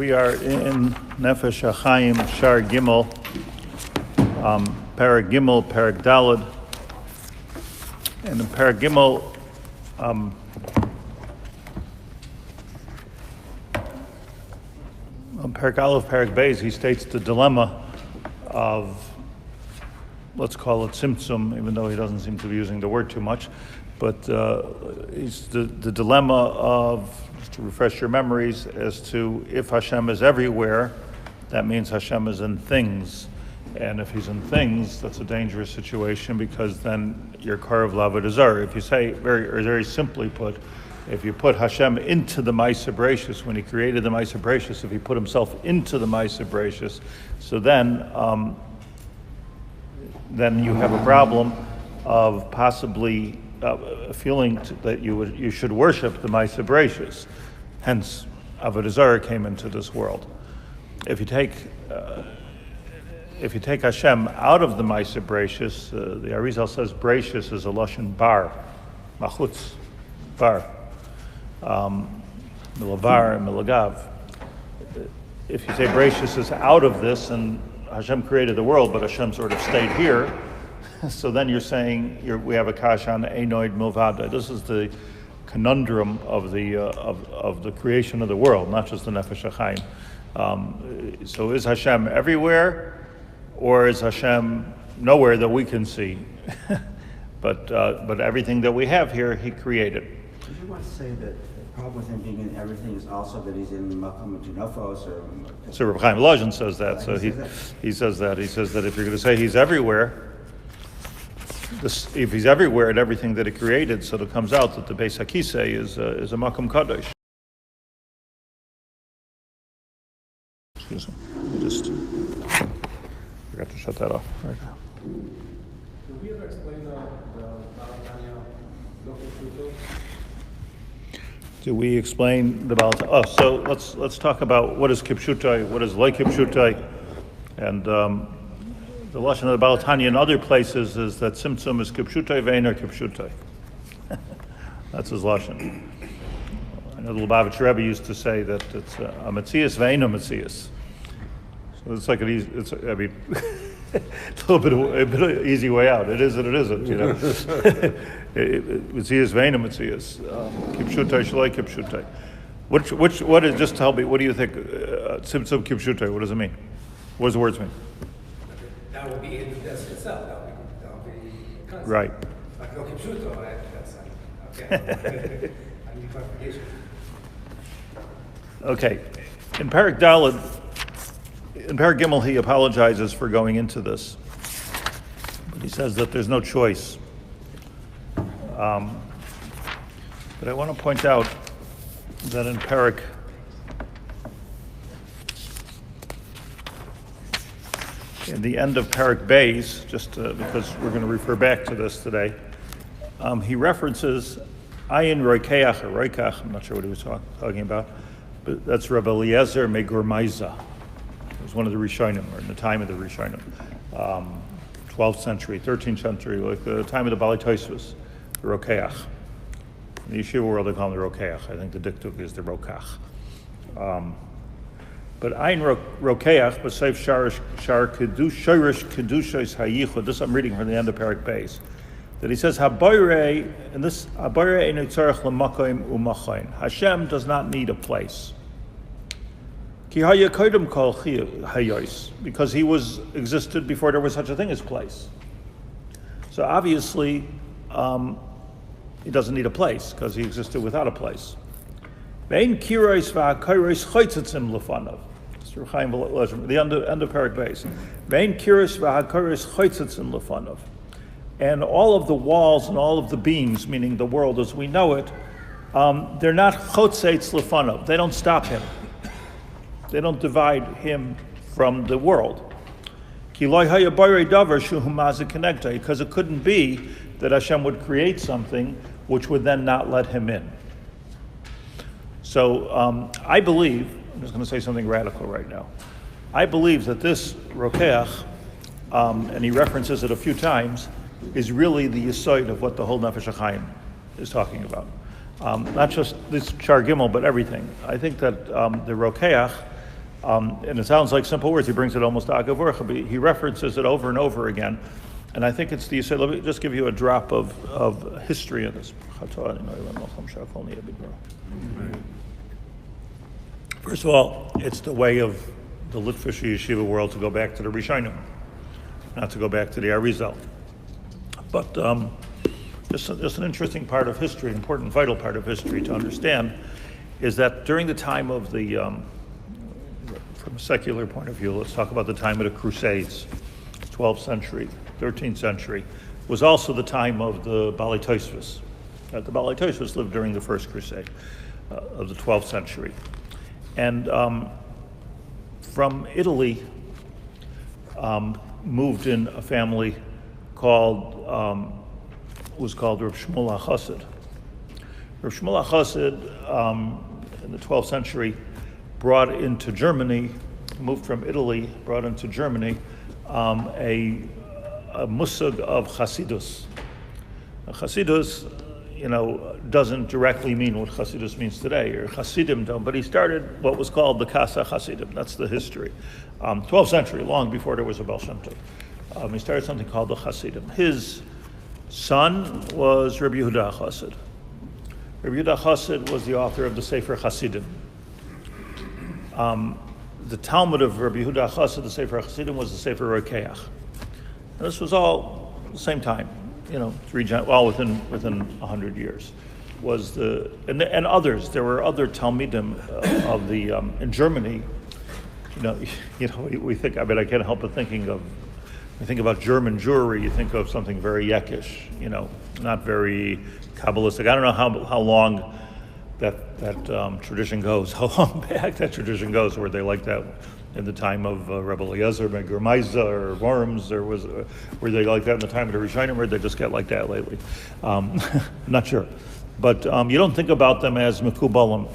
We are in Nefesh Hachaim, Shaar Gimel, Parak Gimel, Parak Daled, and in Parak Gimel, Parak Aleph, Parak Beis, he states the dilemma of, let's call it Tzimtzum, even though he doesn't seem to be using the word too much, but it's the dilemma of, just to refresh your memories, as to if Hashem is everywhere, that means Hashem is in things. And if he's in things, that's a dangerous situation, because then you're Karev Lavod Zarah. If you say, very simply put, if you put Hashem into the Ma'aseh Bereishis, when he created the Ma'aseh Bereishis, if he put himself into the Ma'aseh Bereishis, so then you have a problem of possibly feeling that you should worship the Ma'aseh Bereishis. Hence, Avodah Zarah came into this world. If you take Hashem out of the Ma'aseh Bereishis, the Arizal says Bereishis is a lashon bar, machutz, bar, milavar and milagav. If you say Bereishis is out of this, and Hashem created the world, but Hashem sort of stayed here, so then you're saying we have a kash on Einoid Milvada. This is the conundrum of the creation of the world, not just the Nefesh Hachaim. So is Hashem everywhere, or is Hashem nowhere that we can see? but everything that we have here, he created. Did you want to say that the problem with him being in everything is also that he's in Makom Tunofos, or? So Reb Chaim Volozhin says that. So he says that. He says that if you're going to say he's everywhere, if he's everywhere and everything that he created, so it comes out that the Beis HaKisei is a Makom Kadosh. Excuse me. I just forgot to shut that off. Right now. Did we ever explain the Balatanya local Shuto? Do we explain the Balatanya? So let's talk about what is Kipshutai, what is Loi Kipshutai, and the lashon of the Balatanya in other places is that Tzimtzum is Kipshutai Ve'einer Kipshutai. That's his lashon. I know the Lubavitch Rebbe used to say that it's a Metzias Ve'einer Metzias. So it's like it's a little bit of an easy way out. It is and it isn't, you know. Metzias Ve'einer Metzias. Kipshutai Shalai Kipshutai. What is, just tell me, what do you think? Tzimtzum Kipshutai, what does it mean? What does the words mean? That will be in the desk itself. That will be concept. Right. Like no Kipshuto, that's okay. I need clarification. Okay. In Parak Daled, in Parak Gimel, he apologizes for going into this, but he says that there's no choice. But I want to point out that in Parak in the end of Parak Beis, just because we're going to refer back to this today, he references Ayin Roikeach or Roikach, I'm not sure what he was talking about, but that's Rabbi Eliezer Megurmaiza. It was one of the Rishonim, or in the time of the Rishonim, 12th century, 13th century, like the time of the Balei Tosfos, the Rokeach. In the yeshiva world, they call him the Rokeach. I think the diktuk is the Rokach. But Ein Rokeach, B'Seif Shaar Shirish Kedushos Hayichud. This I'm reading from the end of Parak Beis. That he says Haboirei, and this Haboirei Eino Tzarech L'Makom U'Machayin. Hashem does not need a place. Ki Haya Kodem Kol Hayos, because he existed before there was such a thing as place. So obviously, he doesn't need a place because he existed without a place. Vein Kiros VaKairos Chaytzitzim Lefanav. Reb Chaim Volozhin, the end of Parak Beis. Vein Kiros VaKairos Chaytzitzim Lefanav. And all of the walls and all of the beams, meaning the world as we know it, they're not Chotzeitz Lefanav. They don't stop him. They don't divide him from the world. Because it couldn't be that Hashem would create something which would then not let him in. So I believe, I'm just going to say something radical right now. I believe that this Rokeach, and he references it a few times, is really the yesod of what the whole Nefesh Hachaim is talking about. Not just this Shaar Gimel, but everything. I think that the Rokeach And it sounds like simple words. He brings it almost agavorcha, but he references it over and over again. And I think it's the, so let me just give you a drop of history in this. First of all, it's the way of the Litvish yeshiva world to go back to the Rishonim, not to go back to the Arizal. But just an interesting part of history, important, vital part of history to understand, is that during the time of the, from a secular point of view, let's talk about the time of the Crusades, 12th century, 13th century, was also the time of the Balei Tosfos. The Balei Tosfos lived during the First Crusade of the 12th century. And from Italy moved in a family was called Reb Shmuel HaChassid. Reb Shmuel HaChassid in the 12th century brought into Germany, moved from Italy, brought into Germany a musag of Chasidus. Chasidus, doesn't directly mean what Chasidus means today, or Hasidim don't, but he started what was called the Casa Hasidim. That's the history. 12th century, long before there was a Baal Shem Tov. He started something called the Hasidim. His son was Rabbi Yehuda Chassid. Rabbi Yehuda Chassid was the author of the sefer Hasidim. The Talmud of Rabbi Yehuda Chassid, the sefer Hasidim, was the sefer Rokeach. And this was all the same time. Within 100 years, and others. There were other Talmidim of the in Germany. We think. I can't help but thinking of. You think about German Jewry, you think of something very Yekish. Not very Kabbalistic. I don't know how long that tradition goes. How long back that tradition goes, where they like that. In the time of Rebbe Eliezer, Germaiza, or Worms, were they like that in the time of the Rishonim, or did they just get like that lately? Not sure. But you don't think about them as Mekubalim.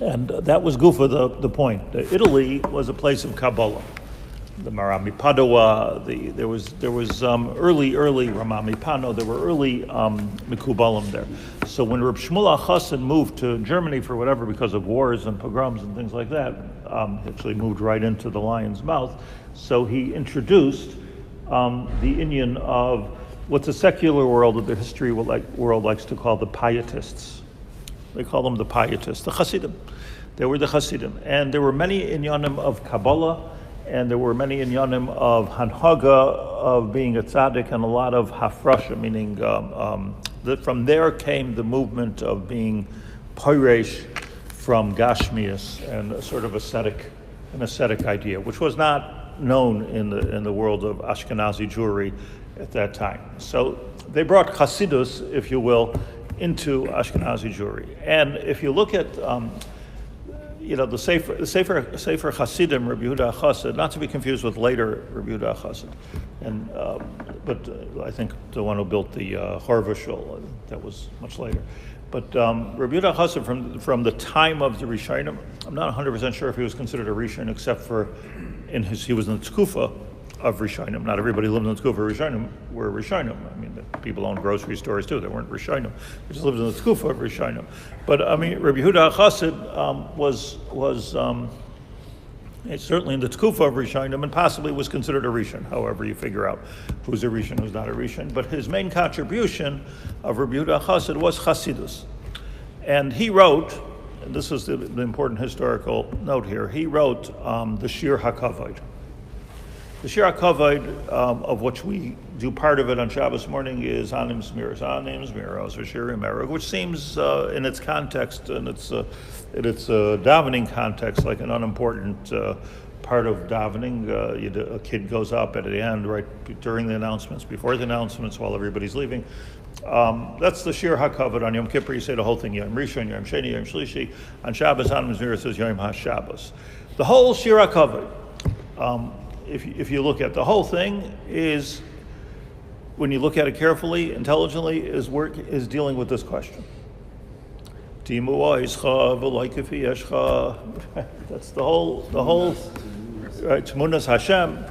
And that was Gufa, the point. Italy was a place of Kabbalah. The Marami Padua, there was early Ramami Pano, there were early Mekubalim there. So when Reb Shmuel HaChassid moved to Germany for whatever, because of wars and pogroms and things like that, he actually moved right into the lion's mouth. So he introduced the Indian of what the secular world of the history world likes to call the pietists. They call them the pietists, the Hasidim. They were the Hasidim. And there were many inyanim of Kabbalah, and there were many inyanim of Hanhaga, of being a tzaddik, and a lot of hafrasha, meaning that from there came the movement of being poiresh from Gashmias and a sort of an ascetic idea, which was not known in the world of Ashkenazi Jewry at that time. So they brought Chasidus, if you will, into Ashkenazi Jewry. And if you look at the sefer Hasidim, Rabbi Yehuda Chassid, not to be confused with later Rabbi Yehuda Chassid, and but I think the one who built the Harvashul, that was much later. But Rabbi Yehuda Chassid, from the time of the Rishonim, I'm not 100% sure if he was considered a Rishon, except for he was in the Tkufa of Rishonim. Not everybody lived in the Tkufa of Rishonim were Rishonim. I mean, the people owned grocery stores too. They weren't Rishonim. They just lived in the Tkufa of Rishonim. But Rabbi Yehuda Chassid was certainly in the Tkufa of Rishonim, and possibly was considered a Rishon. However, you figure out who's a Rishon, who's not a Rishon. But his main contribution of Rabbi Yehuda Chassid was Chasidus, and he wrote. And this is the important historical note here. He wrote the Shiur HaKavod. The Shiur HaKavod, of which we do part of it on Shabbos morning, is Anim Zmiros, or Shiurim, which seems in its context, and its davening context, like an unimportant part of davening. A kid goes up at the end, right during the announcements, before the announcements, while everybody's leaving. That's the Shiur HaKavod. On Yom Kippur, you say the whole thing: Yom Rishon, Yom Sheni, Yom Shlishi. On Shabbos, Anim Zmiros says Yom HaShabbos. The whole Shiur HaKavod, if you look at the whole thing, is, when you look at it carefully, intelligently, is dealing with this question. That's the whole right, Tmunas Hashem.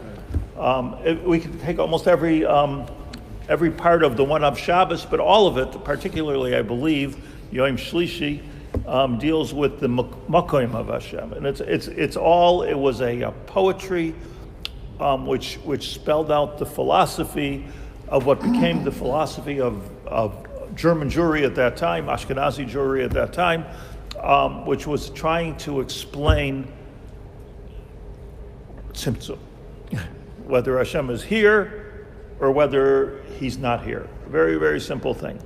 We can take almost every part of the one of Shabbos, but all of it, particularly, I believe, Yom Shlishi deals with the makoim of Hashem, and it was a poetry which spelled out the philosophy of what became the philosophy of German Jewry at that time, Ashkenazi Jewry at that time, which was trying to explain tzimtzum, whether Hashem is here or whether he's not here. Very, very simple thing.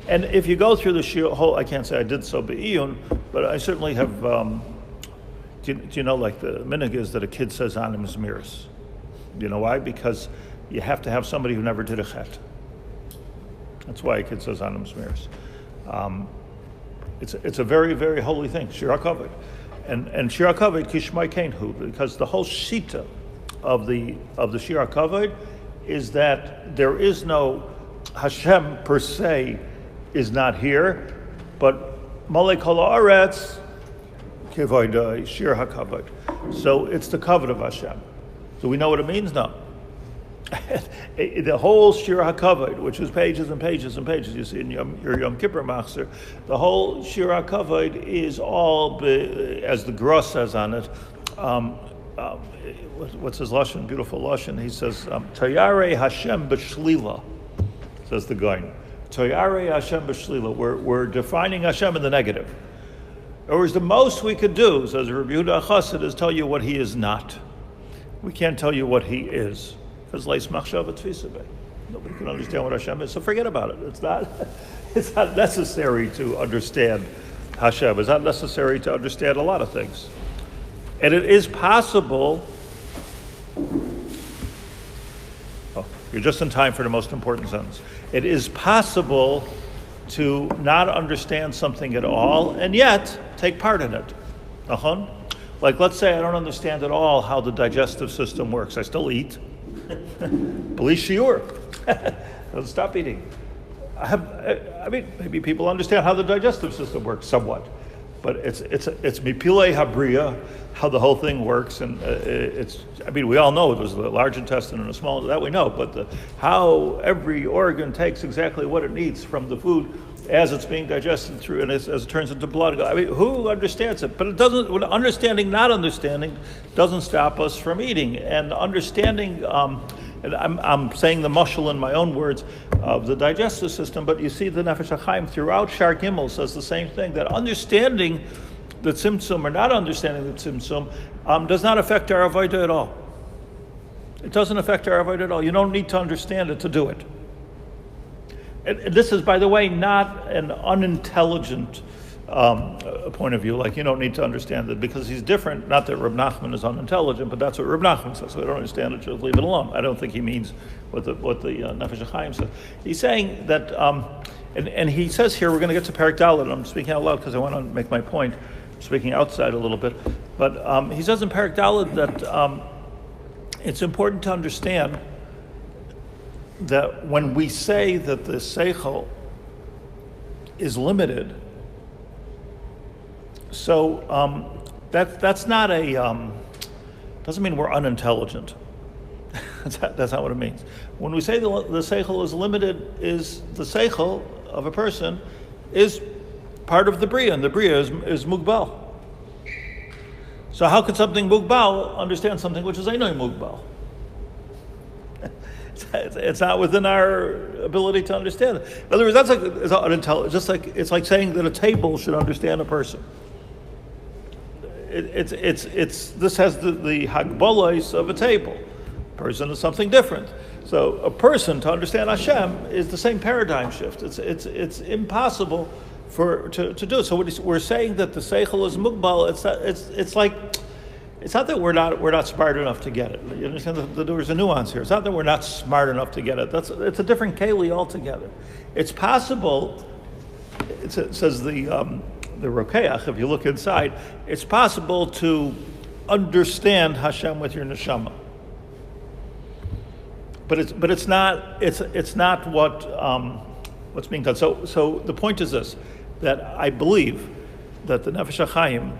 And if you go through the whole, I can't say I did so be'iyun, but I certainly have, do you know, like the minhag is that a kid says anim zmiris. You know why? Because you have to have somebody who never did a chet. That's why a kid says anim zmiris. It's a very, very holy thing, Shir HaKavod. And Shir HaKavod kishmai kenhu, because the whole shita of the Shir HaKavod is that there is no Hashem per se is not here, but Malei Kol Haaretz Kevoidai Shir HaKavod. So it's the kavod of Hashem. So we know what it means now. The whole Shir HaKavod, which is pages and pages and pages, you see in your Yom Kippur Machzor, the whole Shir HaKavod is all, as the Gross says on it, what's his Lashon, beautiful Lashon, he says, Tayare Hashem b'shlila, says the Goin. Tayare Hashem b'shlila, we're defining Hashem in the negative. In other words, the most we could do, says Rabbi Yehuda Chassid, is tell you what he is not. We can't tell you what he is. Because leis machshava tfisa beh. Nobody can understand what Hashem is, so forget about it. It's not necessary to understand Hashem. It's not necessary to understand a lot of things. And it is possible, you're just in time for the most important sentence. It is possible to not understand something at all and yet take part in it. Like, let's say I don't understand at all how the digestive system works. I still eat. Police Shiur. Don't stop eating. I mean, maybe people understand how the digestive system works somewhat, but it's mipilei habriya, how the whole thing works, and we all know there's a large intestine and a small, that we know, but how every organ takes exactly what it needs from the food as it's being digested through, and as it turns into blood. I mean, who understands it? But it doesn't. Understanding, not understanding, doesn't stop us from eating. And understanding, and I'm saying the mashal in my own words of the digestive system. But you see, the Nefesh Hachaim throughout Shaar Gimel says the same thing: that understanding the tzimtzum or not understanding the tzimtzum does not affect our avodah at all. It doesn't affect our avodah at all. You don't need to understand it to do it. And this is, by the way, not an unintelligent point of view. Like, you don't need to understand it because he's different. Not that Reb Nachman is unintelligent, but that's what Reb Nachman says. So I don't understand it, just leave it alone. I don't think he means what the Nefesh Hachaim says. He's saying that, and he says here, we're going to get to Perek Dalet, and I'm speaking out loud because I want to make my point. I'm speaking outside a little bit. But he says in Perek Dalet that it's important to understand that when we say that the seichel is limited, so that's not a doesn't mean we're unintelligent. That's not what it means. When we say the seichel is limited, is the seichel of a person is part of the bria, and the bria is mugbal. So how could something mugbal understand something which is einay mugbal? It's not within our ability to understand it. In other words, that's it's unintelligent. Just like it's like saying that a table should understand a person. This has the hagbolos of a table. A person is something different. So a person to understand Hashem is the same paradigm shift. It's impossible to do it. So we're saying that the seichel is mugbal. It's like. It's not that we're not smart enough to get it. You understand that there's a nuance here. It's not that we're not smart enough to get it. It's a different keli altogether. It's possible. It says the Rokeach. If you look inside, it's possible to understand Hashem with your neshama. But it's not what's being done. So the point is this: that I believe that the Nefesh Hachaim.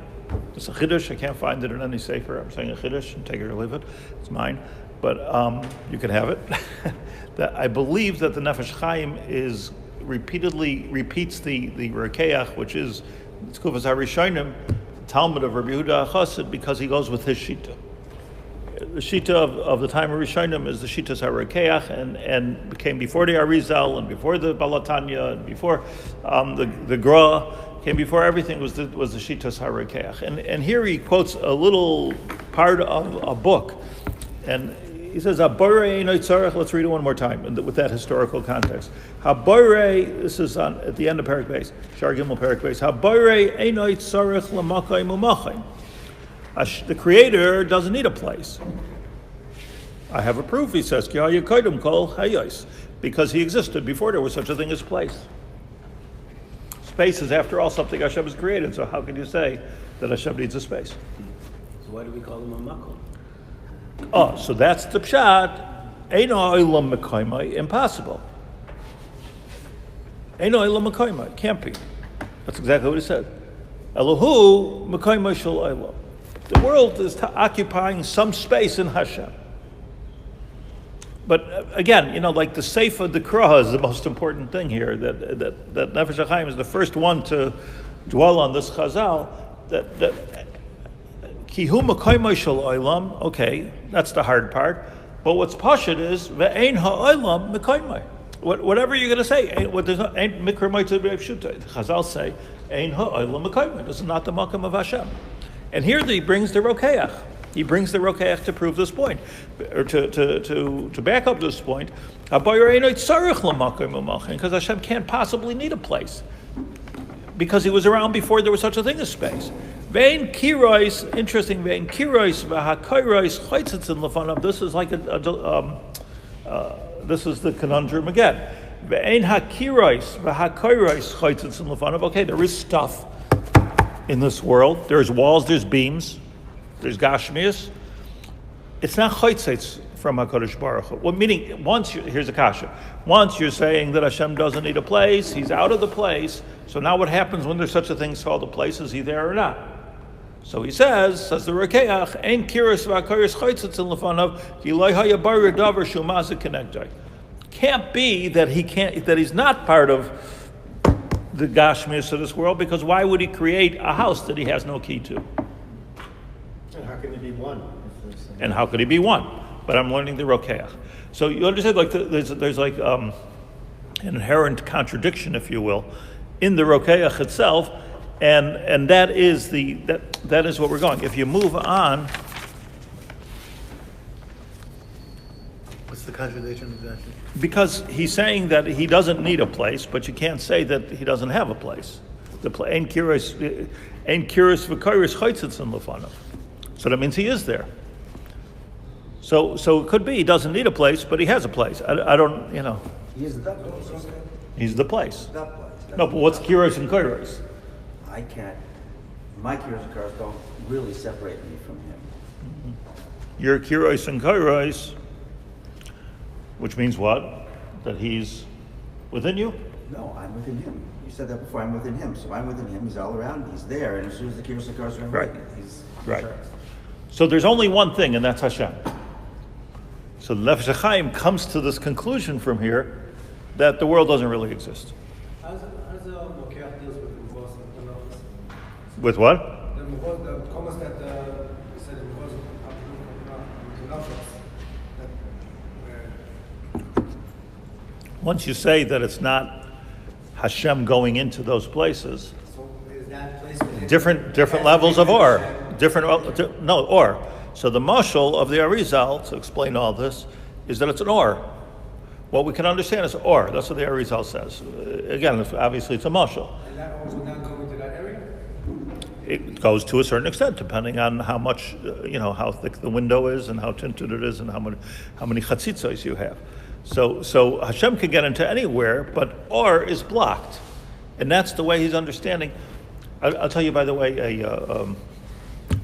It's a chiddush. I can't find it in any sefer. I'm saying a chiddush, and take it or leave it. It's mine, but you can have it. That I believe that the Nefesh Chaim is repeatedly repeats the Rokeach, which is Tkufas HaRishonim, Talmud of Rabbi Yehuda HaChassid, because he goes with his Shita. The Shita of the time of Rishonim is the Shitas HaRokeach, and came before the Arizal, and before the Balatanya, and before the Gra, came before everything was the Shitas HaRokeach. And here he quotes a little part of a book, and he says, let's read it one more time with that historical context. This is at the end of Parak Beis, Shaar Gimel Parak Beis. The Creator doesn't need a place. I have a proof, he says, because he existed before there was such a thing as place. Space is, after all, something Hashem has created, so how can you say that Hashem needs a space? So why do we call him a makom? Oh, so that's the pshat. Eino olam mekaymai, impossible. Eino olam mekaymai, can't be. That's exactly what he said. Elohu mekaymai shel olam. The world is occupying some space in Hashem. But again, like the sefer the Krah is the most important thing here. That Nefesh Hachaim is the first one to dwell on this chazal. That Kihu Mekaymai Shel Olam, okay, that's the hard part. But what's pashut is ve'ein ha'olam mekaymai. Whatever you're going to say, ain't mikra ma'itzu b'pshuta. Chazal say ein ha'olam mekaymai. This is not the makam of Hashem. And here he brings the Rokeach. He brings the Rokeach to prove this point, or to back up this point. Because Hashem can't possibly need a place, because he was around before there was such a thing as space. Vein kirois, interesting. Vein kirois v'hakoros chaytzitzin lefanav. This is like this is the conundrum again. Vein hakirois v'hakoros chaytzitzin lefanav. Okay, there is stuff in this world. There's walls. There's beams. There's gashmias. It's not chaytzitz from HaKadosh Baruch Hu. Well, meaning, here's a kasha. Once you're saying that Hashem doesn't need a place, he's out of the place. So now what happens when there's such a thing called a place? Is he there or not? So he says the Rokeach, ein kiros v'akaris chaytzitz in lefanav, ki lo hayabar davar shumazik connectai. Can't be that he's not part of the gashmias of this world, because why would he create a house that he has no key to? And how can he be one? And how could he be one? But I'm learning the Rokeach. So you understand, like there's like an inherent contradiction, if you will, in the Rokeach itself, and that is that is what we're going. If you move on, What's the contradiction exactly? because he's saying that he doesn't need a place, but you can't say that he doesn't have a place. The ein kiros v'koros chaytzitz in lefanav. So that means he is there. So it could be he doesn't need a place, but he has a place. I don't, He is the place. he's the place. The place. No, but what's kiros and kairos? I can't. My kiros and kairos don't really separate me from him. Your kiros and kairos, which means what? That he's within you? No, I'm within him. You said that before. I'm within him. So I'm within him. He's all around. He's there. And as soon as the kiros and kairos are in, Right. he's Right. sure. So there's only one thing, and that's Hashem. So Nefesh Hachaim comes to this conclusion from here that the world doesn't really exist. How does the Rokeach deals with the Muvos and the Nefesh? With what? The Muvos, the comments that you said the Muvos and the Nefesh. Once you say that it's not Hashem going into those places, So is that place within different levels of or. Or. So the mashal of the Arizal, to explain all this, is that it's an or. What we can understand is or. That's what the Arizal says. Again, obviously it's a mashal. And that also not go into that area? It goes to a certain extent, depending on how much, how thick the window is and how tinted it is and how many chatzitzos you have. So Hashem can get into anywhere, but or is blocked. And that's the way he's understanding. I'll tell you, by the way, a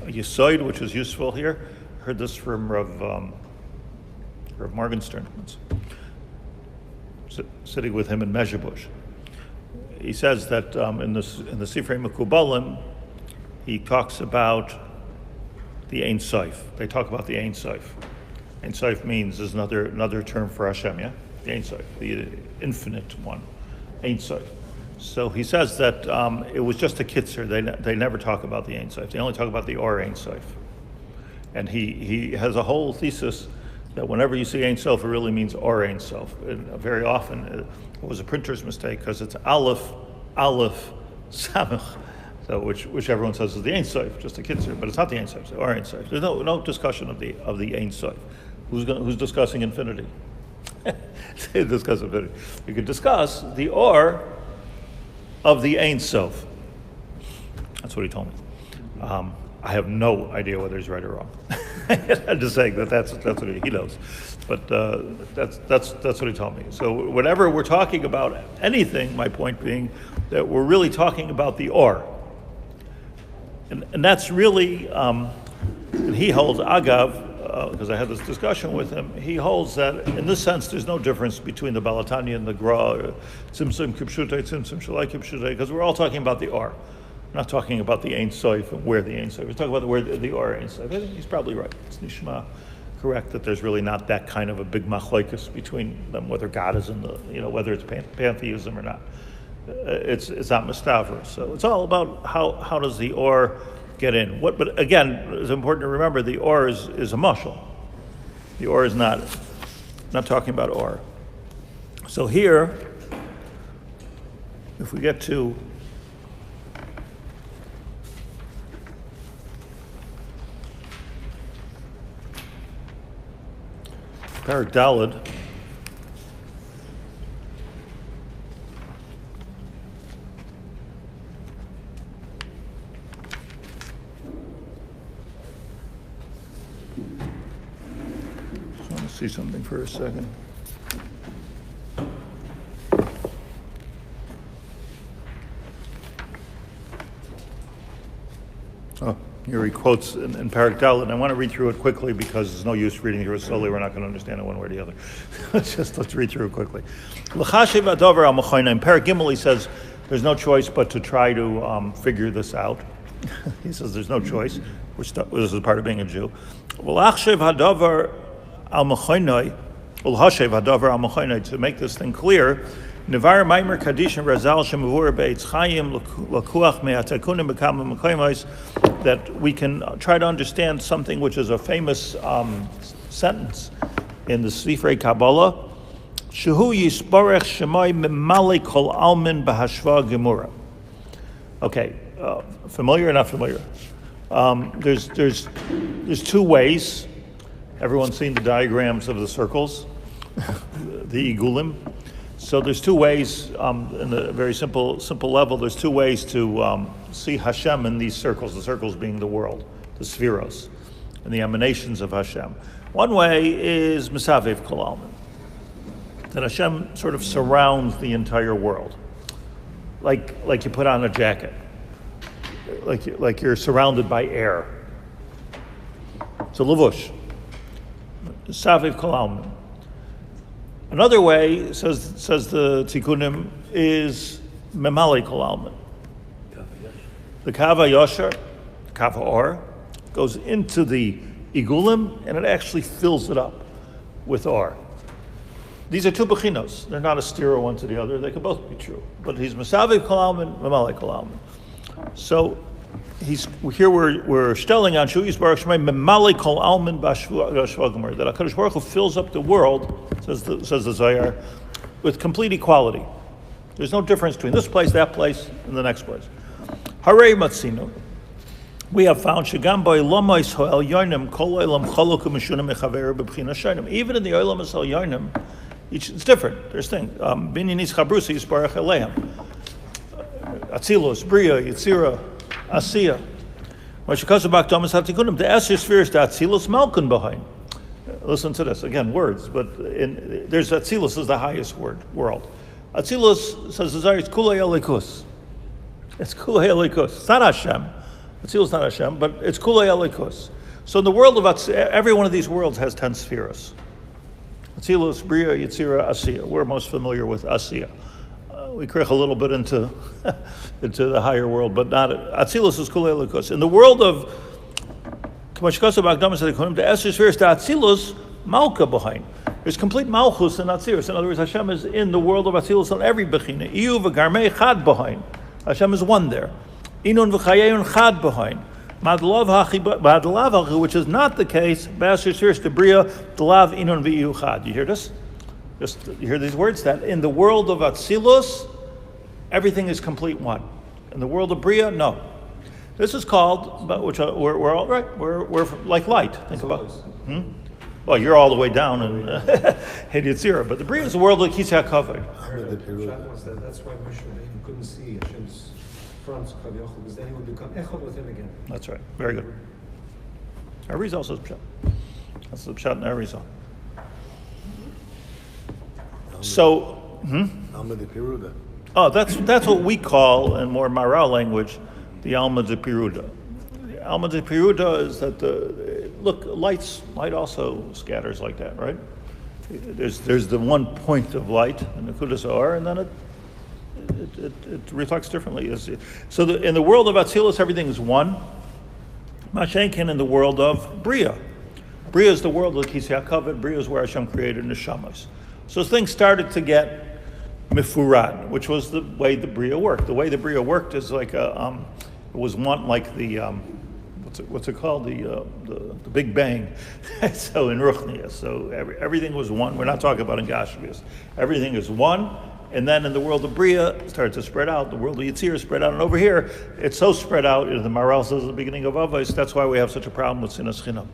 yisoid, which is useful here. I heard this from Rav Morgenstern, sitting with him in Mezhebush. He says that in the Sifrei Mekubalim, he talks about the Ein Sof. They talk about the Ein Sof. Ein Sof is another term for Hashem, yeah? The Ein Sof, the infinite one. Ein Sof. So he says that it was just a kitzer. They never talk about the Ein Sof. They only talk about the Or Ein Sof. And he has a whole thesis that whenever you see Ein Sof, it really means Or Ein Sof. And very often it was a printer's mistake because it's Aleph, Samach. So which everyone says is the Ein Sof, just a kitzer, but it's not the Ein Sof, it's the Or Ein Sof. There's no discussion of the Ein Sof. Who's discussing infinity? Discuss infinity. You could discuss the Or of the Ein Sof. That's what he told me. I have no idea whether he's right or wrong. I'm just saying that's what he knows. But that's what he told me. So whenever we're talking about anything, my point being that we're really talking about the Or. And that's really, and he holds, Agav, because I had this discussion with him, he holds that in this sense there's no difference between the Balatanya and the Gra, Tzimtzum Kipshutei, Tzimtzum Shalai Kipshutei, because we're all talking about the Or. We're not talking about the Ein Sof and where the Ein Sof. We're talking about where the Or Ein Sof. I think he's probably right. It's Nishma correct that there's really not that kind of a big machloikus between them, whether God is in the, whether it's pantheism or not. It's not Mustafa. So it's all about how does the Or get in. But again, it's important to remember the Or is a mashal. The Or is not talking about Or. So here, if we get to Parak Daled, see something for a second. Oh, here he quotes in Parak Dalet, and I want to read through it quickly because there's no use reading through it slowly. We're not going to understand it one way or the other. Let's read through it quickly. L'chashiv adover al mechoinah. In Parak Gimel, he says there's no choice but to try to figure this out. He says there's no choice. This is part of being a Jew. L'chashiv hadover al mechoinah. To make this thing clear, Nevar Maimer Kaddish Razal Shemavur Beitz Chaim Lakuach Me'atakunim Bekam Mekoimos, that we can try to understand something which is a famous sentence in the Sefer Kabbalah. Shehu Yisborech Shemai Memali Kol Almin Bahashva Gemura. Okay, familiar or not familiar? There's two ways. Everyone's seen the diagrams of the circles, the igulim. So there's two ways, in a very simple level, there's two ways to see Hashem in these circles, the circles being the world, the spheros, and the emanations of Hashem. One way is Mesavev Kol Almin, that Hashem sort of surrounds the entire world, like you put on a jacket, like you're surrounded by air. It's a lavush. Saviv Kol Almin. Another way, says the Tikkunim, is Memali Kol Almin. The Kava Yosher, the Kava Or, goes into the Igulim and it actually fills it up with Or. These are two bechinos. They're not a stira one to the other. They could both be true. But he's Mesaviv Kol Almin, Memali Kol Almin. So we're stelling on Shu Yisbarach Shemay Memali Kol Almin Bashva Gomer, that HaKadosh Baruch Hu fills up the world, says the Zohar, with complete equality. There's no difference between this place, that place, and the next place. Harei Matzinu. We have found Shagam Boy Lomois Hoel Yonim Kol Olam Cholok U'Mishunim Mechaver B'Bchina Shonim. Even in the Olam Asal Yonim, it's different. There's things. Binyanis Chabrusi Yisbarach Eleim. Atzilus, Bria, Yitzira, Asiya. The Esher spheres that Atzilus Malkun behind. Listen to this again, words, but there's Atzilus is the highest world. Atzilus says it's Kulei Elikus. It's Kulei Elikus. It's not Hashem. Atzilus is not Hashem, but it's Kulei Elikus. So in the world of every one of these worlds has 10 spheres. Atzilus, Bria, Yitzira, Asiya. We're most familiar with Asiya. We kriach a little bit into the higher world, but not Atzilus is Kulei Elikus. In the world of the Esher spheres, the Atzilus Malka behind. There's complete malchus in Atzilus. In other words, Hashem is in the world of Atzilus on every bechina. Iyu v'garmei chad b'hain. Hashem is one there. Inun v'chayeyun chad b'hain. Madlav, which is not the case. B'asher shirs debria delav inun v'iyu chad. You hear this? You hear these words? That in the world of Atzilus, everything is complete one. In the world of Bria, no. This is called, which we're all right. We're like light. Think about. Well, you're all the way down in Yitzira, but the Bria is the world of Kisei HaKavod. That's why Moshe Rabbeinu couldn't see Hashem's front, because then he would become echad with him again. That's right. Very good. Arizal also is pshat. That's the pshat in Arizal. So, Alma de Peruda. Oh, that's what we call, in more Maral language, the Alma de Peruda. The Alma de Peruda is that light also scatters like that, right? There's the one point of light in the Kudas Or, and then it reflects differently. So in the world of Atzilus, everything is one. Mashenkin in the world of Bria. Bria is the world of Kisei HaKavod. Bria is where Hashem created Neshamas. So things started to get mifurad, which was the way the Bria worked. The way the Bria worked is like it was one like the what's it called, the Big Bang. So in Ruchnia, so everything was one. We're not talking about in Gashmias. Everything is one, and then in the world of Bria it started to spread out. The world of Yitzir spread out, and over here it's so spread out. The Maral says at the beginning of Avos, that's why we have such a problem with Sinas Chinam.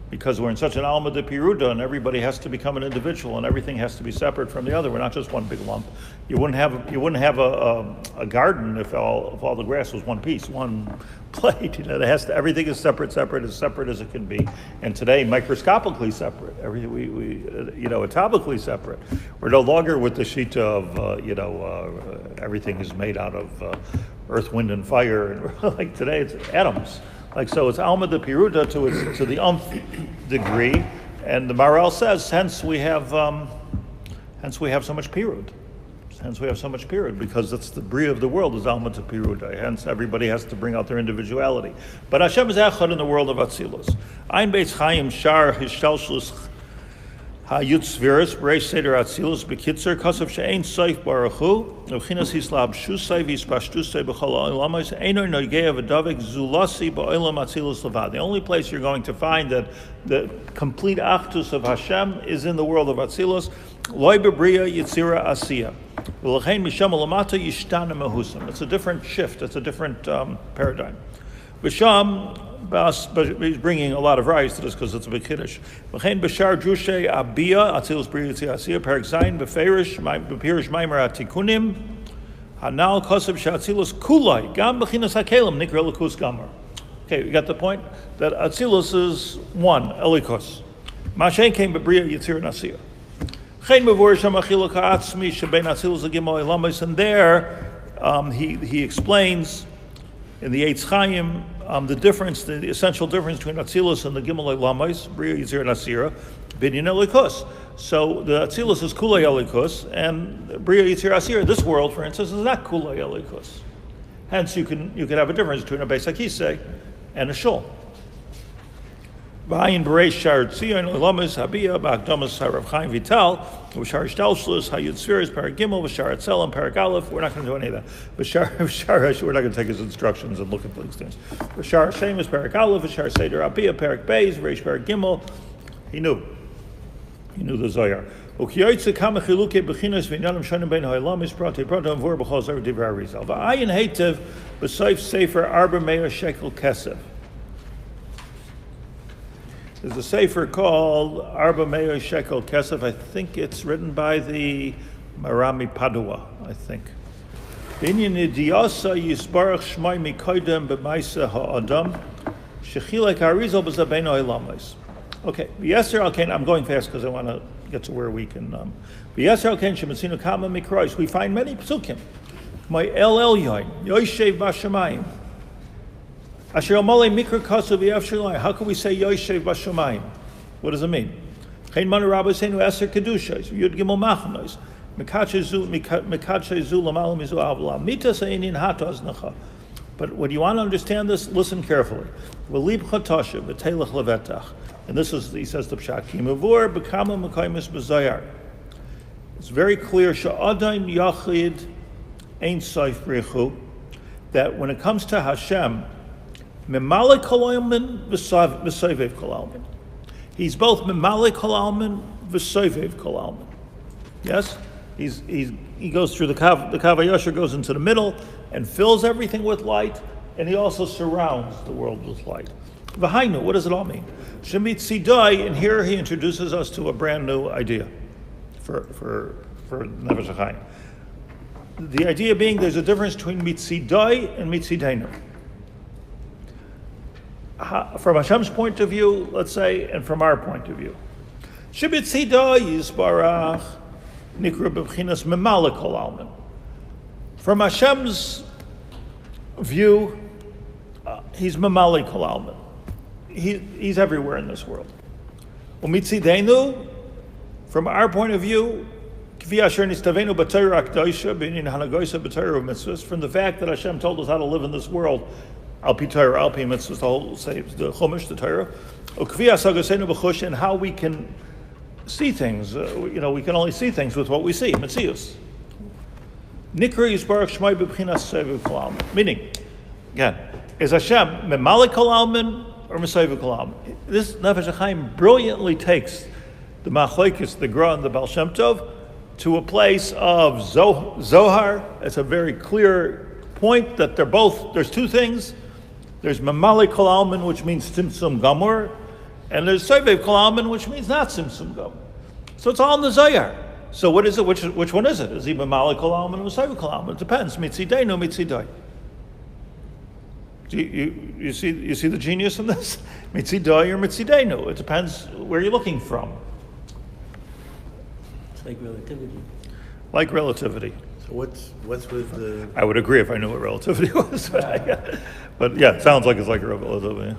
Because we're in such an Alma de Peruda, and everybody has to become an individual, and everything has to be separate from the other. We're not just one big lump. You wouldn't have a garden if all the grass was one piece, one plate. Everything is separate as it can be. And today, microscopically separate. Atomically separate. We're no longer with the shita of everything is made out of earth, wind, and fire. And like today, it's atoms. Like so, it's Alma de Peruda to the degree, and the Maral says, hence we have so much Perud. Hence we have so much Perud, because it's the Bria of the world is Alma de Peruda. Hence everybody has to bring out their individuality. But Hashem is Echad in the world of Atzilus. Ein Beis Chaim Shaar Hishtalshlus HaYutzvirus B'Reish Seder Atzilus B'Kitzer Kasav She'ein Soif Baruch Hu V'Chinas Hislab Shusay V'Yispashtusay B'Chol Ha'olamayis Eino Noigei V'Davik Zulasi B'Olam Atzilus Levad. The only place you're going to find that the complete Achdus of Hashem is in the world of Atzilus. Loi B'Bria Yitzira Asiya. V'Lechein Misham Olamata Yishtana Mehusam. It's a different shift. It's a different paradigm. V'Sham, but he's bringing a lot of rice to this because it's a big kiddush. V'chein b'shar drushay abia atzilus b'ri yitzir asiyah perik zayin b'ferish b'pirish maimer atikunim hanal kosev she'atzilus kulai gam b'chinas hakelim nikra elikus gamar. Okay, we got the point that atzilus is one elikus. Mashen came b'bria yitzir asiyah. Chein b'vor sham achiluk ha'atzmi shebein atzilus l'gimel elamis, and there he explains in the Eitz Chaim, the essential difference between Atzilus and the Gimel Lamais, Bria Yizir and Asira, Binyan Elikus. So the Atzilus is Kulei Elikus, and Bria Yizir Asira, this world, for instance, is not Kulei Elikus. Hence, you can have a difference between a Beis HaKisei and a Shul. V'ayin B'reish Shaar Tzion Elamis Habiyah B'Akdamas Rav Chaim Vital V'Shaar Shtalshlus Hayud Sfiris Parak Gimel V'Shaar Tzelem Parak Aleph. We're not going to do any of that. V'Shaar we're not going to take his instructions and look at these things. V'Shaar Shemus Parak Aleph V'Shaar Seder Abiyah Parak Beis V'Reish Parak Gimel. He knew the Zohar. U'Kiyoytze Kama Chiluke B'Chinos V'Inyanim Shonim Bein Ha'Elamis Prate Prate V'Or B'Chol Zer Divrei Arizal. V'ayin Heitev B'Soif Sefer Arba Meir Shekel Kesef. There's a sefer called Arba Meir Shekel Kesef. I think it's written by the Marami Padua, I think. Binyan Idiyasa Yisbarach Shmai Mikoidem B'Maisa Ha'adam Shechilek Arizal B'Zabeino Elamis. Okay, V'Yeser Al-Ken, I'm going fast because I want to get to where we can. V'Yeser Al-Ken Shematzinu Kama Mikrois. We find many psukim. My El Elyon, Yoshev Bashamayim. How can we say Yoshev Bashamayim? What does it mean? But when you want to understand this, listen carefully. And this is, he says the Pshat, it's very clear that when it comes to Hashem, he's both Memale Kol Almin v'Sovev Kol Almin. Yes? He goes through the Kav HaYashar goes into the middle and fills everything with light, and he also surrounds the world with light. V'hainu, what does it all mean? Shemit Sidai, and here he introduces us to a brand new idea for Nefesh Hachaim. The idea being there's a difference between Mitzidai and Mitzidainu. From Hashem's point of view, let's say, and from our point of view. Shebitzidai Yisbarach Nikra B'Bchinas Memale Kol Almin. From Hashem's view, he's Memale Kol Almin. He's everywhere in this world. Umitzidainu, from our point of view, from the fact that Hashem told us how to live in this world, al pi Torah, al pi mitzvahs, the whole say the Chumash, the Torah, and how we can see things. We can only see things with what we see. Metzius. Nikra Yisbarach Shmai b'Bchinas Sefer Kol. Meaning, again, is Hashem Memale Kol Almin or Mesefer Kol Almin? This Nefesh Hachaim brilliantly takes the Machlokes, the Gra, and the Baal Shem Tov to a place of Zohar. It's a very clear point that there's two things. There's Memale Kol Almin, which means Tzimtzum Gamor, and there's Sovev Kol Almin, which means not Tzimtzum Gamor. So it's all in the Zohar. So what is it? Which one is it? Is he Memale Kol Almin or Sovev Kol Almin? It depends. Mitzidainu, Mitzidai. You see the genius in this? Mitzidai or Mitzidainu. It depends where you're looking from. Like relativity. Like relativity. So what's with the? I would agree if I knew what relativity was, but yeah, it sounds like it's like relativity. Yeah.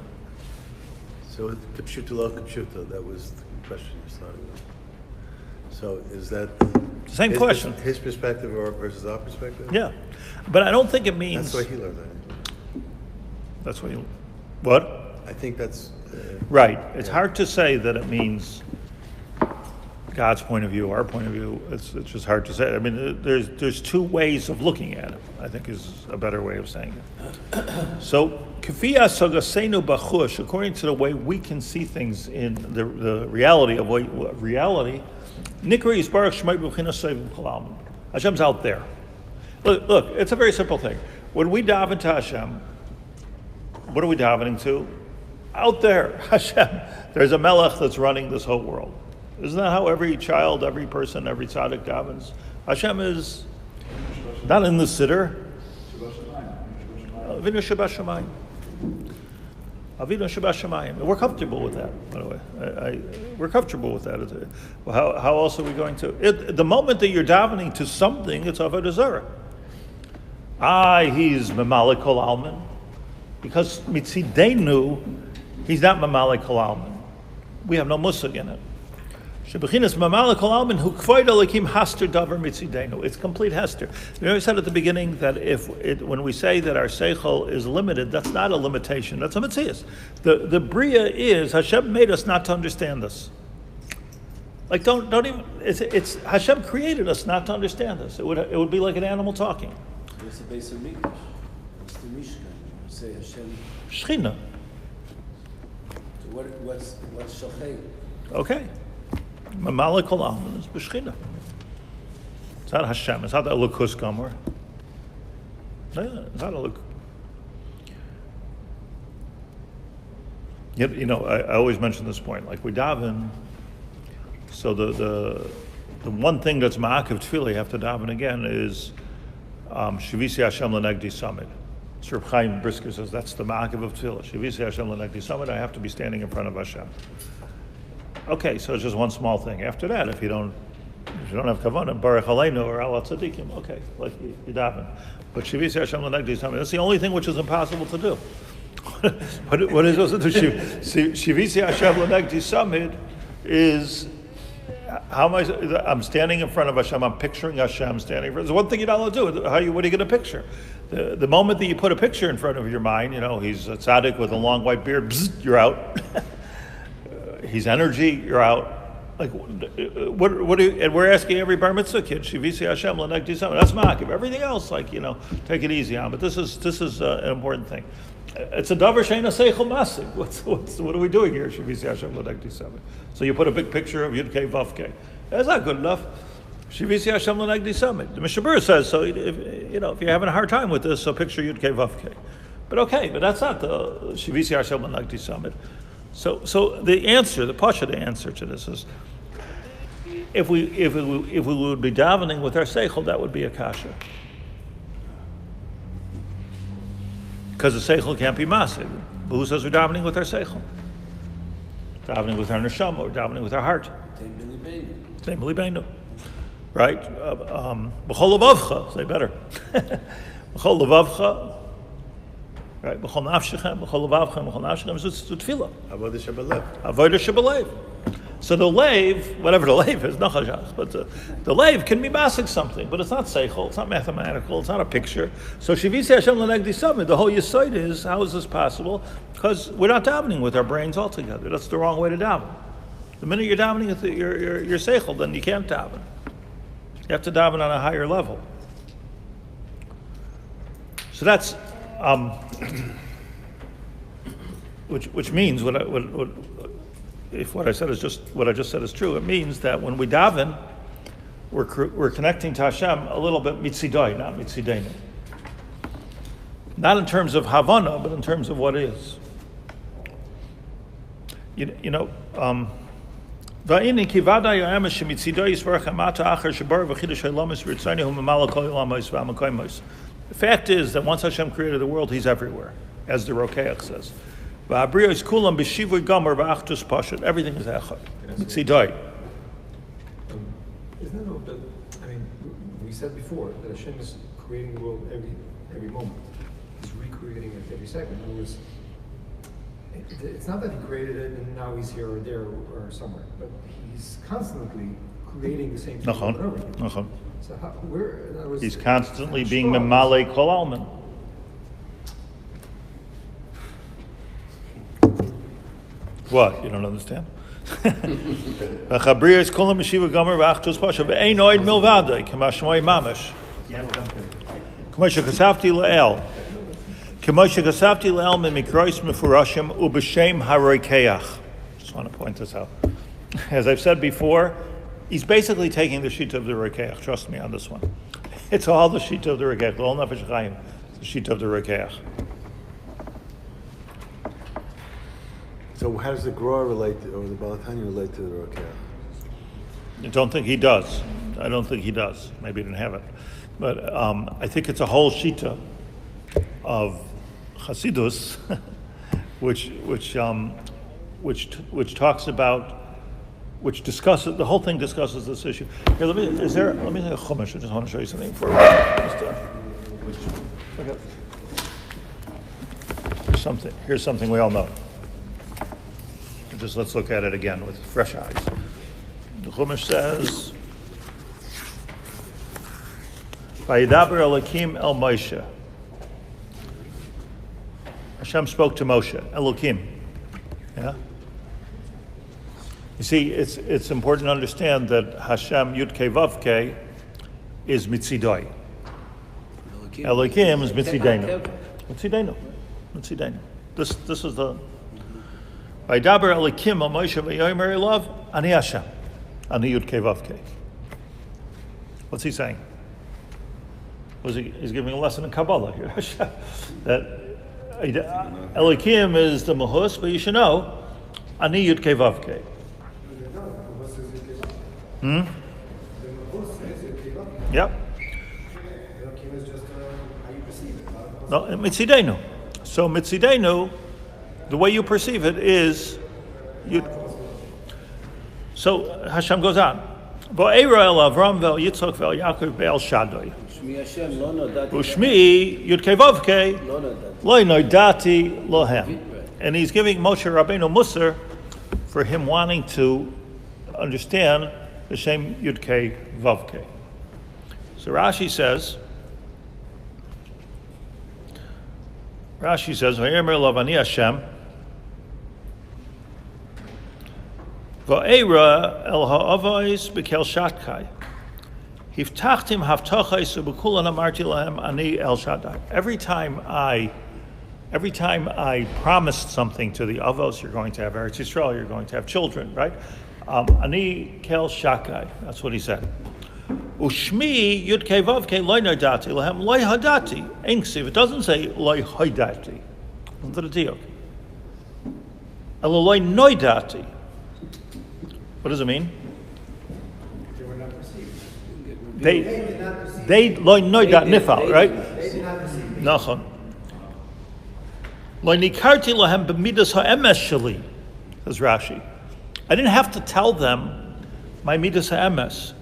So with Kipshuta lo Kipshuta, that was the question you started with. So is that Same question? His perspective or versus our perspective? Yeah, but I don't think it means. That's why he learned that. That's what you. What? I think that's right. It's hard to say that it means God's point of view, our point of view. It's just hard to say. I mean, there's two ways of looking at it, I think is a better way of saying it. So, Kefiyah Sagasenu Bachush, according to the way we can see things in the reality of reality, Nikra Yisbarach Shmai B'Bchinas Sefer Kol Almin. Hashem's out there. Look, it's a very simple thing. When we daven to Hashem, what are we davening to? Out there, Hashem. There's a melech that's running this whole world. Isn't that how every child, every person, every tzaddik davens? Hashem is not in the siddur. Avinu Shebas Shamayim. Avinu Shebas Shamayim. We're comfortable with that, by the way. We're comfortable with that. How else are we going to? The moment that you're davening to something, it's Avodah Zarah. He's Memale Kol Almin. Because Mitzidenu, he's not Memale Kol Almin. We have no musag in it. Shebechinas Memale Kol Almin hu kvoid Elokim haster davar Mitzidenu. It's complete hester. You know, I said at the beginning that when we say that our seichel is limited, that's not a limitation. That's a mitzias. The bria is Hashem made us not to understand this. Like don't even. It's Hashem created us not to understand this. It would be like an animal talking. It's the base of Mikdash. It's the Mishkan. Say Hashem. Shechina. So what's Shochay? Okay. Memale Kol Almin is B'Shechina. It's not Hashem. It's not the Elokus Gomer. Yeah, it's not Elok. You know, I always mention this point. Like we daven, so the one thing that's ma'akev tefillah, you have to daven again, is Shivisi Hashem L'Negdi Samid. Reb Chaim Brisker says that's the ma'akev of tefillah. Shivisi Hashem L'Negdi Samid. I have to be standing in front of Hashem. Okay, so it's just one small thing. After that, if you don't have kavanah, Baruch Aleinu or Ala Tzadikim, okay, like you daven. But Shivisi Hashem L'Negdi Samid, that's the only thing which is impossible to do. What is supposed to do? Shivisi Hashem L'Negdi Samid is How am I'm standing in front of Hashem. I'm picturing Hashem standing in front. There's one thing you're not allowed to do. What are you going to picture? The moment that you put a picture in front of your mind, he's a tzaddik with a long white beard. Bzz, you're out. He's energy. You're out. Like what do you, and we're asking every bar mitzvah kid, Shivisi Hashem l'negdi samid. That's ma'akiv. Everything else, take it easy on. But this is an important thing. It's a davar she'eina seichel masig. What are we doing here? Shivisi Hashem l'negdi samid. So you put a big picture of Yud Kei Vav Kei. That's not good enough. Shivisi Hashem l'negdi samid. The Mishabur says so. If you're having a hard time with this, so picture Yud Kei Vav Kei. But that's not the Shivisi Hashem l'negdi samid. So the answer, the answer to this is, if we would be davening with our seichel, that would be a kasha. Because the seichel can't be masig. But who says we're davening with our seichel? Davening with our neshama, or davening with our heart. Same milibeinu. Right? B'chol levavcha, say better. B'chol levavcha. Right? B'chol nafshechem, b'chol levavchem, b'chol nafshechem is tefillah. Avodah shebelev. Avodah shebelev. So the lave, whatever the lave is, nachashach, but the lave can be masig something, but it's not seichel, it's not mathematical, it's not a picture. So shivisi Hashem l'negdi samid, the whole yisoid is, how is this possible? Because we're not davening with our brains altogether. That's the wrong way to daven. The minute you're davening with your seichel, then you can't daven. You have to daven on a higher level. So that's, which means if what I said is just what I just said is true, it means that when we daven, we're connecting to Hashem a little bit mitzidai, not mitzideinu. Not in terms of havana, but in terms of what is. Va'ini kivada ya'emes shemitzidai yisvarach hamata achar shabar v'chidash ha'lamis v'ritzaynehu mamala kol ya'lamis v'amakoymos. The fact is that once Hashem created the world, He's everywhere, as the Rokeach says. Everything is echad. Mitzidai. Isn't it that, we said before that Hashem is creating the world every moment. He's recreating it every second. In other words, it's not that He created it and now He's here or there or somewhere, but He's constantly creating the same thing over and over again. So in other words, He's constantly being memale kol almin. What? You don't understand? Chabriya is kol mishiva gomer v'achtus pasha ve'ein oid milvadei k'mashmoi mamash. K'moshe kasafti le'el. K'moshe kasafti le'el memikrois mefurashim u'b'shem haroikeach. Just want to point this out. As I've said before, he's basically taking the sheet of the Rokeach. Trust me on this one. It's all the sheet of the Rokeach. The whole Nefesh Hachaim, the sheet of the Rokeach. So how does the Gra relate or the Balatanya relate to the Rokeach? I don't think he does. Maybe he didn't have it. But I think it's a whole shita of Chasidus, which talks about, which discusses, the whole thing discusses this issue. Here, let me take a chumash. I just want to show you something for here's something we all know. Let's look at it again with fresh eyes. The chumash says, Vayidaber Elokim el Moshe. Hashem spoke to Moshe, Elokim. Yeah? You see, it's important to understand that Hashem Yud Kei Vav Kei is Mitzidai. Elokim is Mitzideinu. Mitzideinu. This is the Vayidaber Elokim el Moshe v'yomer elav ani Hashem ani Yud Kei Vav Kei. What's he saying? He's giving a lesson in Kabbalah here. That Elokim is the Mahus, but you should know ani Yud Kei Vav Kei. Yep. No, Mitzidenu. So Mitzidenu, the way you perceive it is, so Hashem goes on. Va'era el Avram ve'el Yitzchak ve'el Yaakov ve'el Shaddai. Ushmi Yud Kei Vav Kei lo nodati lohem. And he's giving Moshe Rabbeinu Musar for him wanting to understand b'shem Yudkei Vavkei. So Rashi says, Vayemer Lo Ani Hashem, Va'era El Ha'avos B'Kel Shatkai. Hiftachtim Havtachais U'B'Kulan Amarti Lahem Ani El Shaddai. Every time I promised something to the Avos, you're going to have Eretz Yisrael, you're going to have children, right? Ani Kel Shakai. That's what he said. Ushmi Yudkei Vavkei Loi Nodati Lahem Loi Hadati. Ein Ksiv. It doesn't say Loi Hadati. Under the diok. Elo Loi Noidati. What does it mean? They were not received. They did not receive. They Loi Noidat Nifal, right? They did not receive. Nachon. Loi Nikarti Lahem B'midas Ha'emes Shali, says Rashi. I didn't have to tell them my midas ha'emes.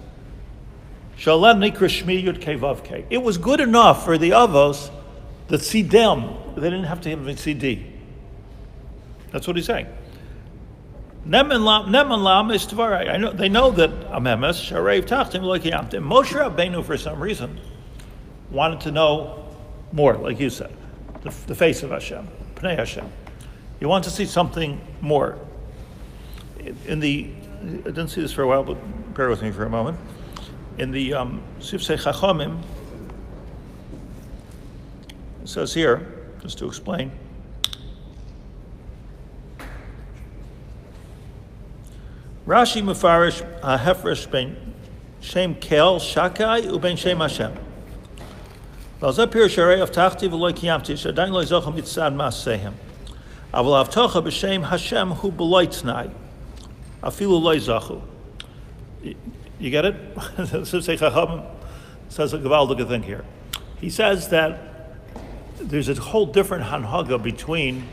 Shalem nikra shmi Yudkei Vavkei. It was good enough for the avos that sidem. They didn't have to have a CD. That's what he's saying. Neman lam is tvarai. I know they know that I'm emes. Sharei tachtim lo kiyamtim. Moshe Rabbeinu, for some reason, wanted to know more, like you said, the face of Hashem, Pnei Hashem. You want to see something more. I didn't see this for a while, but bear with me for a moment. In the Sifsei Chachamim, it says here, just to explain, Rashi mefarish ha'hefresh ben Shem Kel Shakai uben Shem Hashem. V'alzeh pir sharei avtachti v'lo kiyamti shadayin lo zocham mitzad ma'asehem. Aval avtocha b'Shem Hashem hu b'lo tnai. Afilu lo zachu. You get it? Sifsei Chachamim says a gewaldige thing here. He says that there's a whole different hanhaga between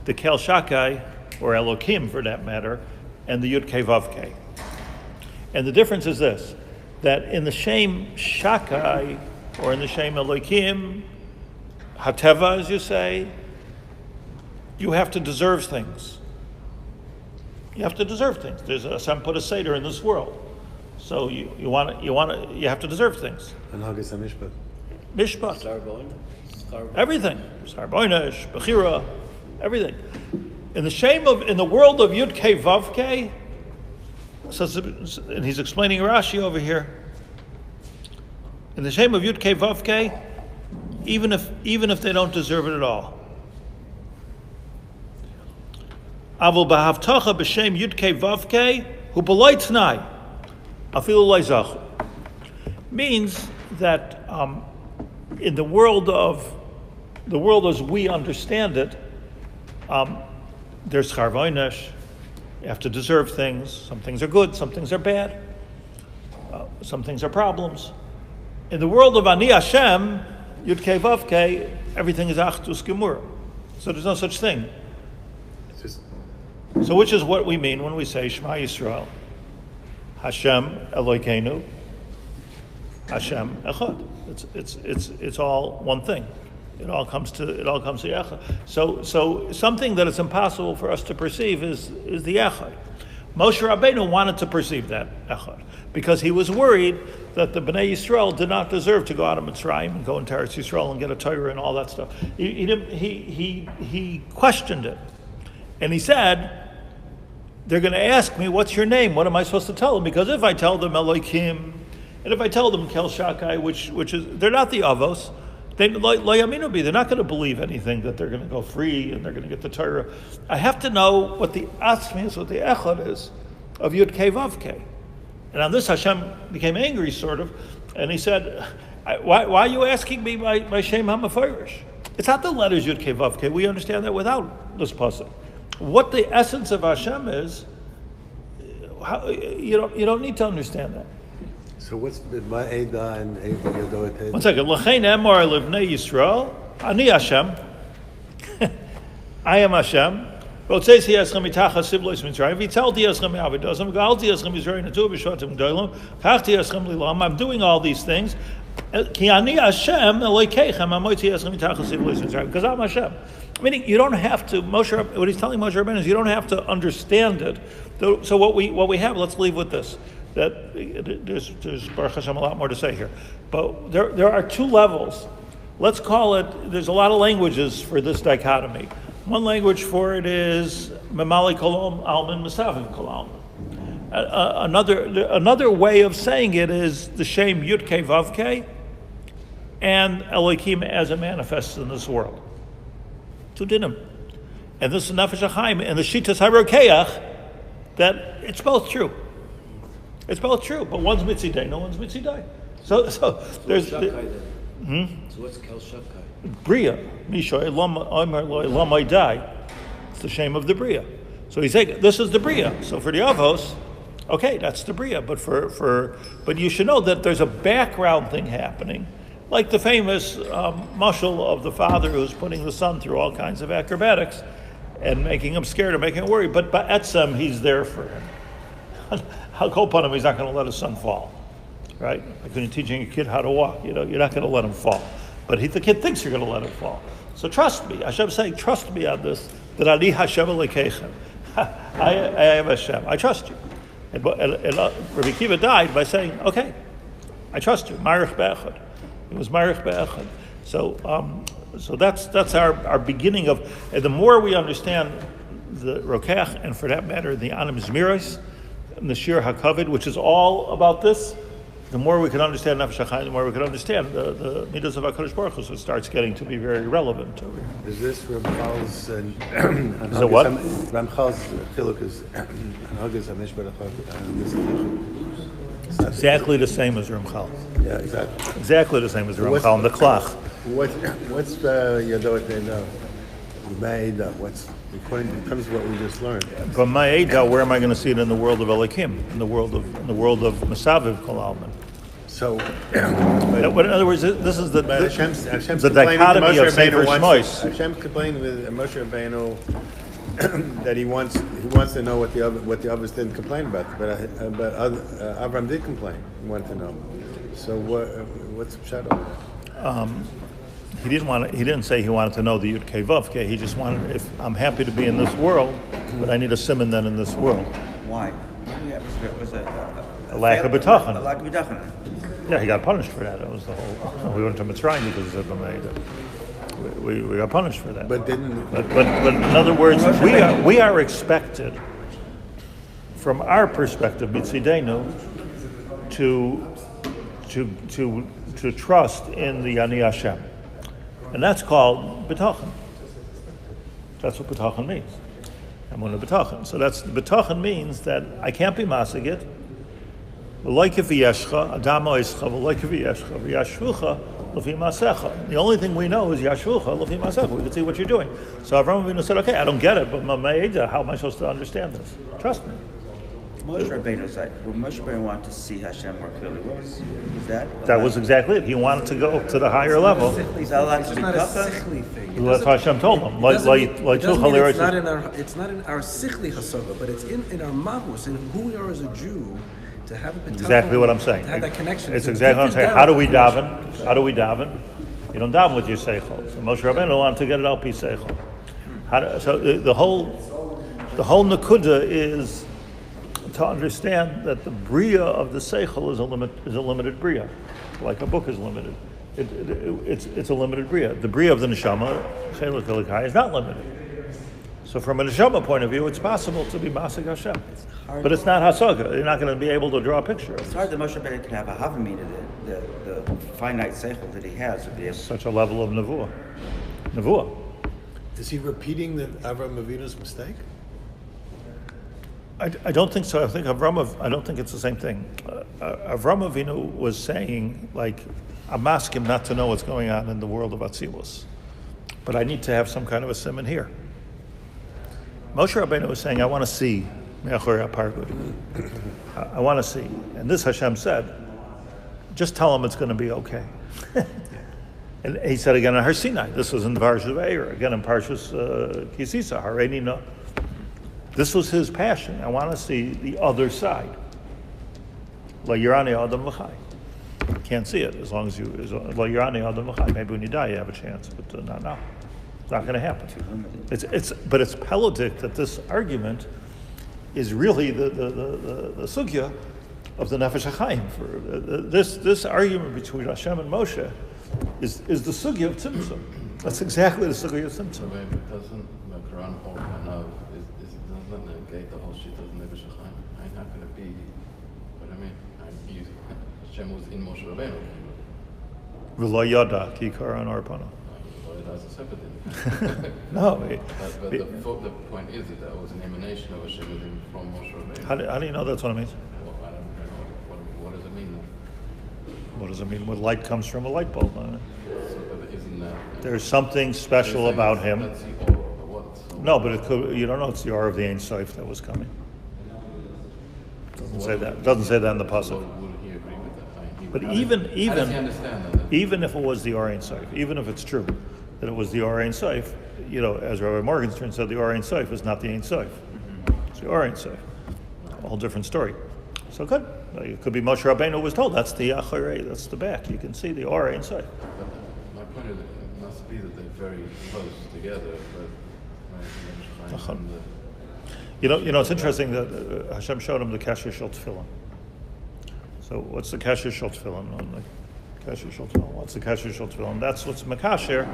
the Kel Shakai, or Elokim for that matter, and the Yudkei Vavkei. And the difference is this, that in the Shem Shakai, or in the Shem Elokim, Hateva, as you say, you have to deserve things. You have to deserve things. There's a Hashem put a Seder in this world. So you have to deserve things. And Haggis HaMishpat. Mishpat. Starboin. Everything. Sarboinish, Bechira, everything. In the world of Yudkei Vavkei, says, and he's explaining Rashi over here. In the shame of Yudkei Vavkei, even if they don't deserve it at all. Avol b'havtacha b'shem Yudkei Vavkei hu b'loi t'nai afilu lo zachu. Means that in the world as we understand it, there's charvoinesh. You have to deserve things. Some things are good, some things are bad, some things are problems. In the world of Ani Hashem, Yudkei Vavkei, everything is Achdus Gemur. So there's no such thing. So which is what we mean when we say Shema Yisrael, Hashem Elokeinu, Hashem Echad. It's all one thing. It all comes to Echad. So something that is impossible for us to perceive is the Echad. Moshe Rabbeinu wanted to perceive that Echad because he was worried that the Bnei Yisrael did not deserve to go out of Mitzrayim and go into Eretz Yisrael and get a Torah and all that stuff. He questioned it, and he said, "They're going to ask me, what's your name? What am I supposed to tell them? Because if I tell them Elokim, and if I tell them Kel Shakai, which is they're not the Avos." They're not going to believe anything that they're going to go free and they're going to get the Torah. I have to know what the Atzmi is, what the Echad is of Yudkei Vavkei. And on this Hashem became angry, sort of, and he said, why are you asking me my Shem HaMefarish? It's not the letters Yudkei Vavkei. We understand that without this pasuk. What the essence of Hashem is, you don't need to understand that. So what's my Eidah and Eidah Yodoet? 1 second. L'chein emor livnei Yisrael, Ani Hashem. I am Hashem. Well, it says he has mitachas siblos mitzrayim. V'talti eschem mi'avodosam, v'alti eschem Yisrael natu b'shotim gdolim, kachti eschem lilam. I'm doing all these things. Ki ani Hashem elokeichem amoti eschem mitachas siblos mitzrayim. Because I'm Hashem. Meaning, you don't have to. What he's telling Moshe Rabbeinu is you don't have to understand it. So what we have. Let's leave with this. there's Baruch Hashem a lot more to say here. But there are two levels. Let's call it, there's a lot of languages for this dichotomy. One language for it is Memali Kolom Alman Misavim Kolom. Another way of saying it is the Shem Yudke Vavke and Elohim as it manifests in this world. Two dinim. And this is Nefesh Hachaim and the Shitas HaRokeach, that it's both true. It's both true, but one's Mitzidei, no one's Mitzidei. So there's... So what's Kel Shakai? Bria. Misha Lamai Die. It's the shame of the Bria. So he's saying, this is the Bria. So for the Avos, okay, that's the Bria. But but you should know that there's a background thing happening, like the famous mashal of the father who's putting the son through all kinds of acrobatics and making him scared or making him worry. But Ba'etzem, he's there for him. I'll go upon him, he's not going to let his son fall. Right? Like when you're teaching a kid how to walk, you're not going to let him fall. But the kid thinks you're going to let him fall. So trust me. Hashem's saying, trust me on this, that Ani Hashem Elokeichem. I am Hashem. I trust you. And Rabbi Kiva died by saying, okay, I trust you. Marich Be'echad. It was Marich Be'echad. So that's our beginning of, and the more we understand the Rokeach, and for that matter, the Anim Zmiros, and the Shiur HaKavod, which is all about this, the more we can understand Nefesh Hachaim, the more we can understand the midas of HaKadosh Baruch Hu, so it starts getting to be very relevant. Is this Ramchal's... Is it what? Ramchal's chiluk is... Exactly the same as Ramchal. Yeah, exactly. Exactly the same as Ramchal and the Klach. What's the Yadot they know? Ma'eda, what's... According in terms of what we just learned. But Ma'eda, where am I going to see it in the world of Elohim, in the world of Mesaviv Kol Alman? So, in other words, this is the Hashem's dichotomy of Sefer Shmois. Hashem's complaining with Moshe Rabbeinu that he wants to know what the others didn't complain about, but Avram did complain. He wanted to know. So what's the shadow? He didn't say he wanted to know the Yud Kei Vav Kei. He just wanted, if I'm happy to be in this world, but I need a simon then in this world. Why? Yeah, was it a lack of bitachon. A lack of bitachon. Yeah, he got punished for that. That was the whole. We went to Mitzrayim because he said B'meida. We got punished for that. But in other words, we are expected, from our perspective, Mitzidenu, to trust in the Ani Hashem. And that's called bitachon. That's what bitachon means. Emunah bitachon. So that's bitachon means that I can't be masigit. The only thing we know is Yashvucha Lefi Masecha. We can see what you're doing. So Avraham Avinu said, okay, I don't get it, but how am I supposed to understand this? Trust me. Moshe Rabbeinu said, Moshe Rabbeinu wanted to see Hashem more clearly. What was that? That was exactly it. He wanted to go to the higher level. He's not allowed to be not a sichli thing. That's what Hashem told him. It's not in our sichli hasoga, but it's in our mahus, in who we are as a Jew, to have a exactly what I'm saying. To have that connection. It's exactly what I'm saying. How do we daven? You don't daven with your seichel. So Moshe Rabbeinu wanted to get it al pi seichel. So the whole nekuda is to understand that the bria of the seichel is a limited bria, like a book is limited. It's a limited bria. The bria of the neshama, Kehillat Shivtei, is not limited. So from a neshama point of view, it's possible to be masig Hashem, but it's not hasaga. You're not going to be able to draw a picture of it. It's hard that Moshe Rabbeinu can have a havamina, the finite seichel that he has would be able. Such a level of nevuah. Is he repeating the Avram Avinu's mistake? I don't think so. I don't think it's the same thing. Avram Avinu was saying, like, I'm asking him not to know what's going on in the world of Atzilus, but I need to have some kind of a simon here. Moshe Rabbeinu was saying, I want to see Me'achorei HaPargud. I want to see. And this Hashem said, just tell him it's going to be okay. And he said again in Har Sinai, this was in the Parshas Vayera, again in Parshas Kisisa, Hareini No. This was his passion. I want to see the other side. La Yirani Adam L'chai. Can't see it as long as La Yirani Adam L'chai. Maybe when you die you have a chance, but not now. It's not going to happen. But it's pelodik that this argument is really the sugya of the Nefesh Hachaim. This argument between Hashem and Moshe is the sugya of Tzimtzum. That's exactly the sugya of Tzimtzum. But doesn't the Quran hold now doesn't negate the whole shit of Nefesh Hachaim? How can it be? What I mean, Hashem was in Moshe Rabbeinu. V'lo yada ki karan arpana. That's a separate thing. No. But the point is that was an emanation of Hashem from Moshe Rabbeinu. How do you know that's what it means? Well, I don't know. What does it mean? What does it mean when light comes from a light bulb? But isn't that... There's something special about him. That's the aura of what? So No, but it could, you don't know it's the aura of the Ein Sof that was coming. Doesn't say that. Doesn't say that in the pasuk. Would he agree with that? But How does he understand that? even if it was the Or Ein Sof, even if it's true that it was the Or Ein Sof, as Rabbi Morgenstern said, the Or Ein Sof is not the Ein Sof. It's the Or Ein Sof. A whole different story. So good. It could be Moshe Rabbeinu was told that's the Acharei, that's the back. You can see the Or Ein Sof. My point is, it must be that they're very close together, but It's interesting that Hashem showed him the Kasher Shel Tefillin. So what's the Kasher Shel Tefillin? What's the Kasher Shel Tefillin? That's what's Makasher,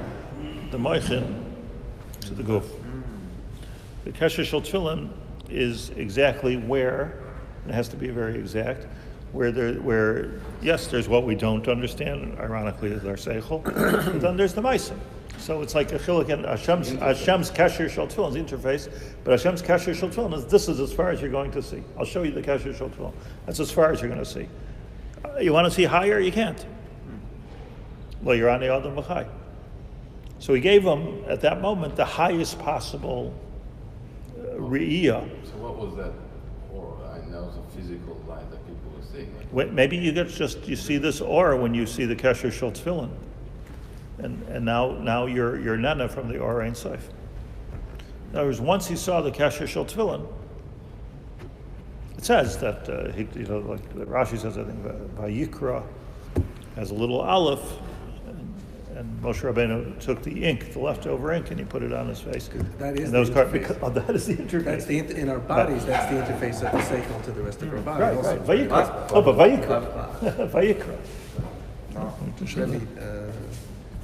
the Moichin, to the Guf. The Kasher Shel Tefillin is exactly where, and it has to be very exact, where yes, there's what we don't understand, ironically, is our Seichel, but then there's the Meisim. So it's like a chiluk in Hashem's Kasher Shel Tefillin is the interface, but Hashem's Kasher Shel Tefillin is this is as far as you're going to see. I'll show you the Kasher Shel Tefillin. That's as far as you're going to see. You want to see higher? You can't. Well, you're on the Adam V'chai. So he gave him, at that moment, the highest possible Re'iyah. So what was that aura? I know it was a physical light that people were seeing. Maybe you see this aura when you see the Kasher Shel Tefillin. And now you're Nana from the Or Ein Sof. In other words, once he saw the Kasher Shel Tefillin, it says that, like Rashi says, I think, Vayikra has a little aleph, and Moshe Rabbeinu took the ink, the leftover ink, and he put it on his face. That is and the interface. That is the interface. That's in our bodies, that's the interface of the seichel to the rest of our body. Right, also. right. Vayikra. But Vayikra. Vayikra. Rebbe,